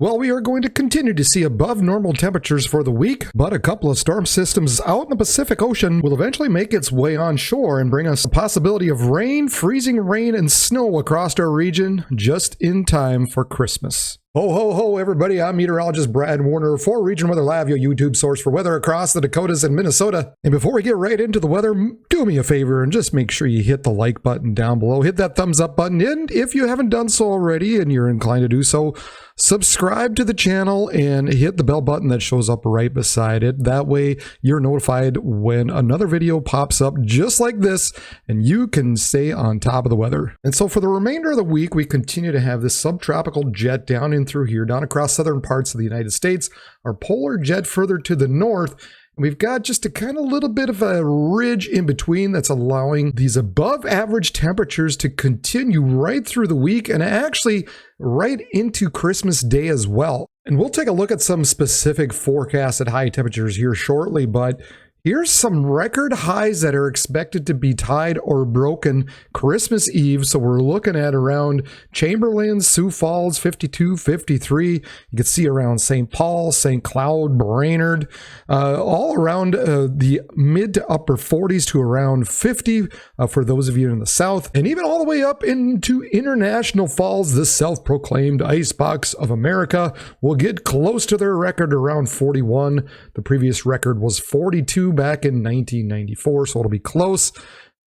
Well, we are going to continue to see above normal temperatures for the week, but a couple of storm systems out in the Pacific Ocean will eventually make its way onshore and bring us the possibility of rain, freezing rain, and snow across our region just in time for Christmas. Ho, ho, ho, everybody. I'm meteorologist Brad Warner for Region Weather Live, your YouTube source for weather across the Dakotas and Minnesota. And before we get right into the weather, do me a favor and just make sure you hit the like button down below. Hit that thumbs up button. And if you haven't done so already and you're inclined to do so, subscribe to the channel and hit the bell button that shows up right beside it. That way you're notified when another video pops up just like this and you can stay on top of the weather. And so for the remainder of the week, we continue to have this subtropical jet down in through here, down across southern parts of the United States, our polar jet further to the north. We've got just a kind of little bit of a ridge in between that's allowing these above average temperatures to continue right through the week and actually right into Christmas Day as well. And we'll take a look at some specific forecasted high temperatures here shortly, but here's some record highs that are expected to be tied or broken Christmas Eve. So we're looking at around Chamberlain, Sioux Falls, 52, 53. You can see around St. Paul, St. Cloud, Brainerd, all around the mid to upper 40s to around 50 for those of you in the south, and even all the way up into International Falls, the self-proclaimed icebox of America. Will get close to their record around 41. The previous record was 42 back in 1994, so it'll be close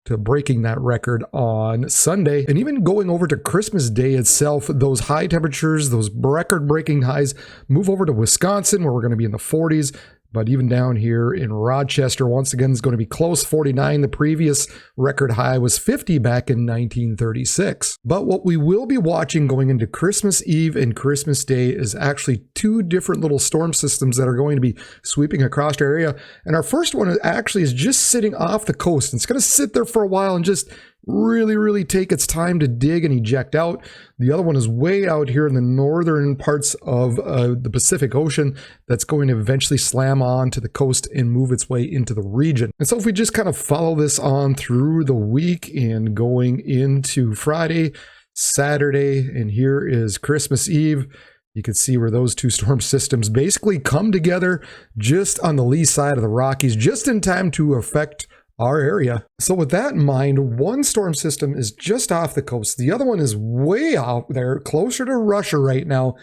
to breaking that record on Sunday. And even going over to Christmas Day itself, those high temperatures, those record-breaking highs, move over to Wisconsin, where we're going to be in the 40s. But even down here in Rochester, once again, is going to be close, 49. The previous record high was 50 back in 1936. But what we will be watching going into Christmas Eve and Christmas Day is actually two different little storm systems that are going to be sweeping across our area. And our first one actually is just sitting off the coast. It's going to sit there for a while and just really take its time to dig and eject out. The other one is way out here in the northern parts of the Pacific Ocean that's going to eventually slam on to the coast and move its way into the region. And so if we just kind of follow this on through the week and going into Friday, Saturday, and here is Christmas Eve, you can see where those two storm systems basically come together just on the lee side of the Rockies, just in time to affect our area. So with that in mind, one storm system is just off the coast. The other one is way out there, closer to Russia right now.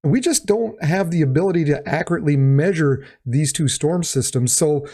And we just don't have the ability to accurately measure these two storm systems. So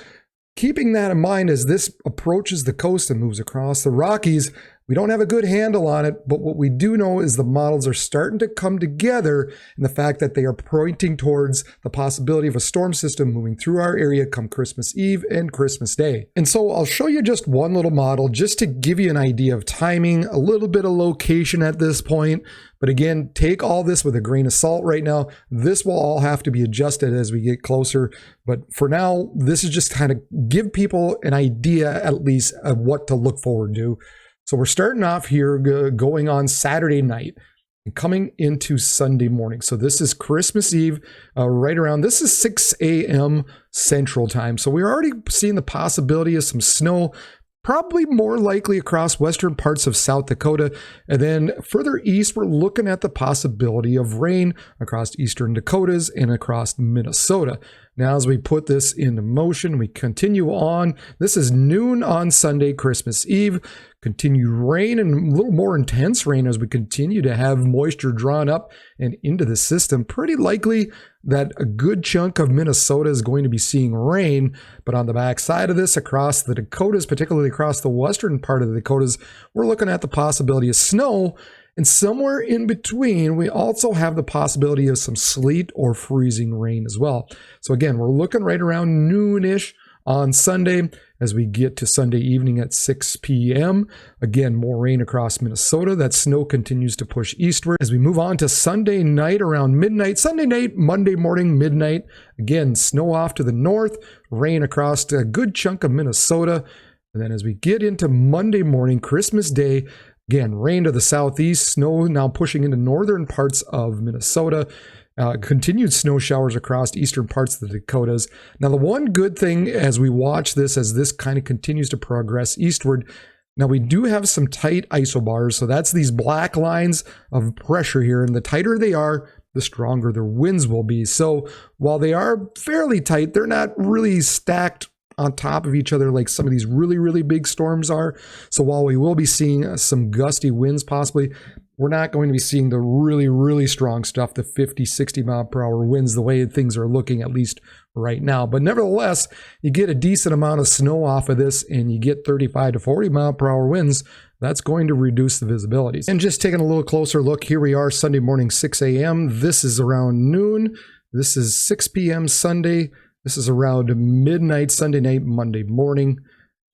keeping that in mind as this approaches the coast and moves across the Rockies, we don't have a good handle on it, but what we do know is the models are starting to come together in the fact that they are pointing towards the possibility of a storm system moving through our area come Christmas Eve and Christmas Day. And so I'll show you just one little model just to give you an idea of timing, a little bit of location at this point. But again, take all this with a grain of salt right now. This will all have to be adjusted as we get closer. But for now, this is just kind of give people an idea at least of what to look forward to. So we're starting off here going on Saturday night and coming into Sunday morning. So this is Christmas Eve, right around, this is 6 a.m. Central Time. So we're already seeing the possibility of some snow, probably more likely across western parts of South Dakota. And then further east, we're looking at the possibility of rain across eastern Dakotas and across Minnesota. Now, as we put this into motion, we continue on. This is noon on Sunday, Christmas Eve. Continued rain and a little more intense rain as we continue to have moisture drawn up and into the system. Pretty likely that a good chunk of Minnesota is going to be seeing rain. But on the backside of this, across the Dakotas, particularly across the western part of the Dakotas, we're looking at the possibility of snow. And somewhere in between, we also have the possibility of some sleet or freezing rain as well. So again, we're looking right around noonish on Sunday as we get to Sunday evening at 6 p.m. Again, more rain across Minnesota. That snow continues to push eastward. As we move on to Sunday night around midnight, Sunday night, Monday morning, midnight. Again, snow off to the north, rain across a good chunk of Minnesota. And then as we get into Monday morning, Christmas Day, again, rain to the southeast, snow now pushing into northern parts of Minnesota. Continued snow showers across eastern parts of the Dakotas. Now, the one good thing as we watch this, as this kind of continues to progress eastward, now we do have some tight isobars. So that's these black lines of pressure here. And the tighter they are, the stronger their winds will be. So while they are fairly tight, they're not really stacked on top of each other like some of these really, really big storms are. So while we will be seeing some gusty winds possibly, we're not going to be seeing the really, really strong stuff, the 50, 60 mile per hour winds, the way things are looking at least right now. But nevertheless, you get a decent amount of snow off of this and you get 35 to 40 mile per hour winds. That's going to reduce the visibility. And just taking a little closer look, here we are Sunday morning, 6 a.m. This is around noon. This is 6 p.m. Sunday. This is around midnight Sunday night, Monday morning.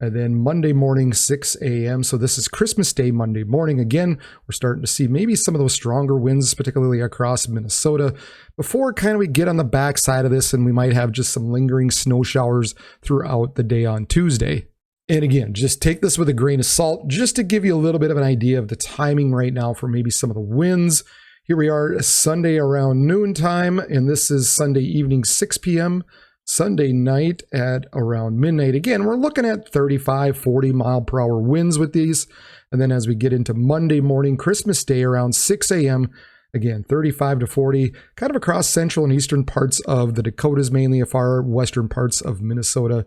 And then Monday morning, 6 a.m. So this is Christmas Day, Monday morning. Again, we're starting to see maybe some of those stronger winds, particularly across Minnesota, before kind of we get on the backside of this and we might have just some lingering snow showers throughout the day on Tuesday. And again, just take this with a grain of salt, just to give you a little bit of an idea of the timing right now for maybe some of the winds. Here we are Sunday around noontime, and this is Sunday evening, 6 p.m., Sunday night at around midnight. Again, we're looking at 35, 40 mile per hour winds with these. And then as we get into Monday morning, Christmas Day around 6 a.m., again, 35 to 40, kind of across central and eastern parts of the Dakotas, mainly far western parts of Minnesota.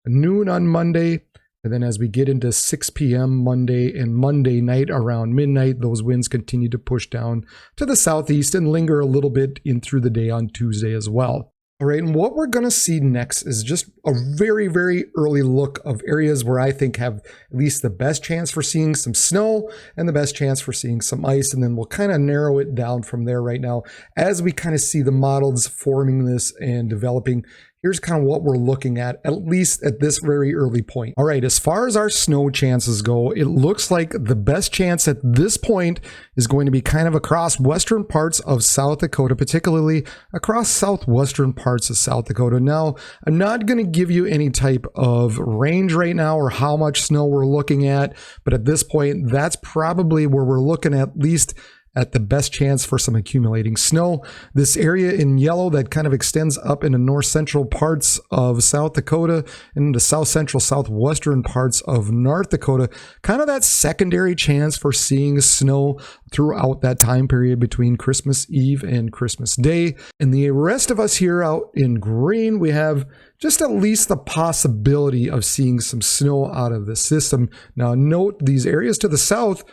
Noon on Monday. And then as we get into 6 p.m. Monday and Monday night around midnight, those winds continue to push down to the southeast and linger a little bit in through the day on Tuesday as well. All right, and what we're going to see next is just a very, very early look of areas where I think have at least the best chance for seeing some snow and the best chance for seeing some ice. And then we'll kind of narrow it down from there right now as we kind of see the models forming this and developing. Here's kind of what we're looking at least at this very early point. All right, as far as our snow chances go, it looks like the best chance at this point is going to be kind of across western parts of South Dakota, particularly across southwestern parts of South Dakota. Now, I'm not going to give you any type of range right now or how much snow we're looking at, but at this point, that's probably where we're looking at least at the best chance for some accumulating snow. This area in yellow that kind of extends up into north central parts of South Dakota and into south central, southwestern parts of North Dakota, kind of that secondary chance for seeing snow throughout that time period between Christmas Eve and Christmas Day. And the rest of us here out in green, we have just at least the possibility of seeing some snow out of the system. Now note these areas to the south,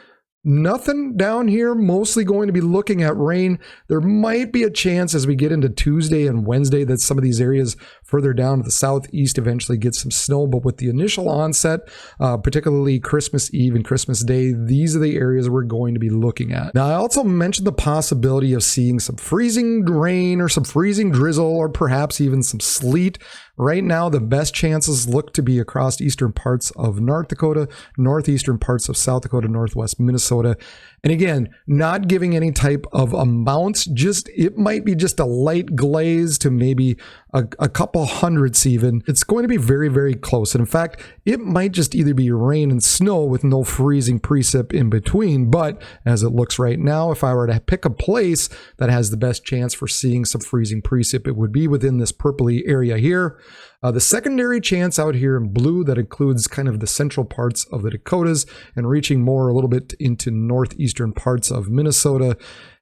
nothing down here, mostly going to be looking at rain. There might be a chance as we get into Tuesday and Wednesday that some of these areas further down to the southeast eventually get some snow. But with the initial onset, particularly Christmas Eve and Christmas Day, these are the areas we're going to be looking at. Now, I also mentioned the possibility of seeing some freezing rain or some freezing drizzle or perhaps even some sleet. Right now, the best chances look to be across eastern parts of North Dakota, northeastern parts of South Dakota, northwest Minnesota. And again, not giving any type of amounts, just it might be just a light glaze to maybe a couple hundredths even. It's going to be very, very close. And in fact, it might just either be rain and snow with no freezing precip in between. But as it looks right now, if I were to pick a place that has the best chance for seeing some freezing precip, it would be within this purpley area here. The secondary chance out here in blue that includes kind of the central parts of the Dakotas and reaching more a little bit into northeastern parts of Minnesota.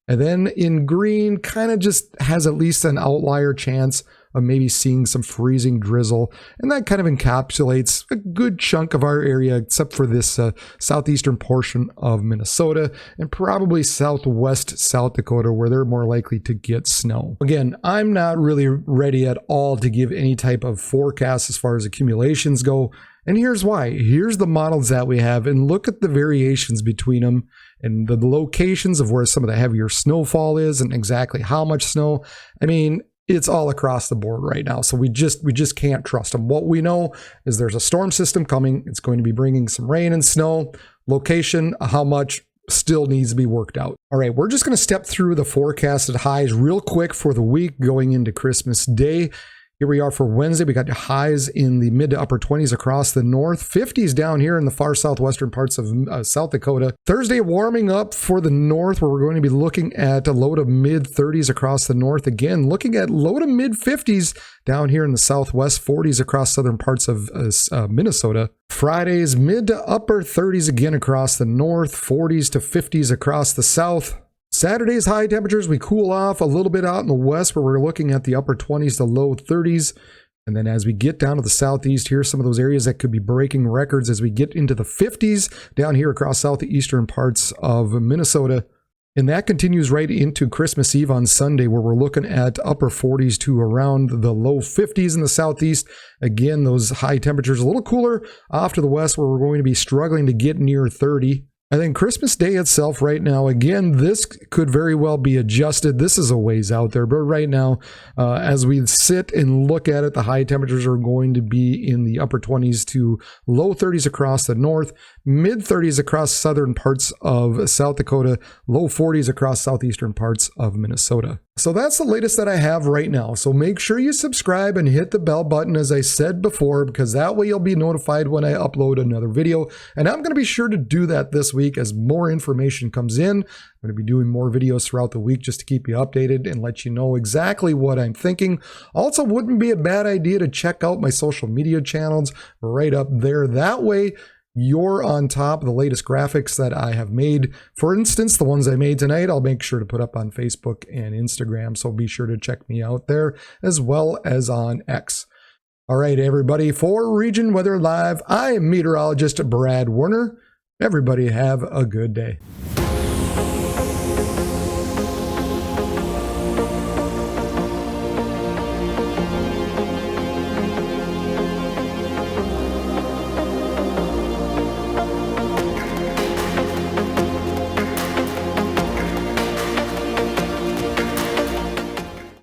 And then in green kind of just has at least an outlier chance of maybe seeing some freezing drizzle. And that kind of encapsulates a good chunk of our area, except for this southeastern portion of Minnesota and probably southwest South Dakota, where they're more likely to get snow. Again, I'm not really ready at all to give any type of forecast as far as accumulations go. And here's why. Here's the models that we have, and look at the variations between them and the locations of where some of the heavier snowfall is and exactly how much snow. I mean, it's all across the board right now. So we just can't trust them. What we know is there's a storm system coming. It's going to be bringing some rain and snow. Location, how much, still needs to be worked out. All right, we're just going to step through the forecasted highs real quick for the week going into Christmas Day. Here we are for Wednesday. We got highs in the mid to upper 20s across the north, 50s down here in the far southwestern parts of South Dakota. Thursday warming up for the north, where we're going to be looking at a low to mid 30s across the north. Again, looking at low to mid 50s down here in the southwest, 40s across southern parts of Minnesota. Fridays mid to upper 30s again across the north, 40s to 50s across the south. Saturday's high temperatures, we cool off a little bit out in the west where we're looking at the upper 20s to low 30s. And then as we get down to the southeast, here's some of those areas that could be breaking records as we get into the 50s down here across southeastern parts of Minnesota. And that continues right into Christmas Eve on Sunday, where we're looking at upper 40s to around the low 50s in the southeast. Again, those high temperatures a little cooler off to the west, where we're going to be struggling to get near 30. And then Christmas Day itself right now, again, this could very well be adjusted. This is a ways out there, but right now, as we sit and look at it, the high temperatures are going to be in the upper 20s to low 30s across the north, mid 30s across southern parts of South Dakota, low 40s across southeastern parts of Minnesota. So that's the latest that I have right now. So make sure you subscribe and hit the bell button, as I said before, because that way you'll be notified when I upload another video. And I'm going to be sure to do that this week as more information comes in. I'm going to be doing more videos throughout the week just to keep you updated and let you know exactly what I'm thinking. Also, wouldn't be a bad idea to check out my social media channels right up there. That way, you're on top of the latest graphics that I have made. For instance, the ones I made tonight, I'll make sure to put up on Facebook and Instagram, so be sure to check me out there, as well as on X. All right, everybody, for Region Weather Live, I am meteorologist Brad Werner. Everybody have a good day.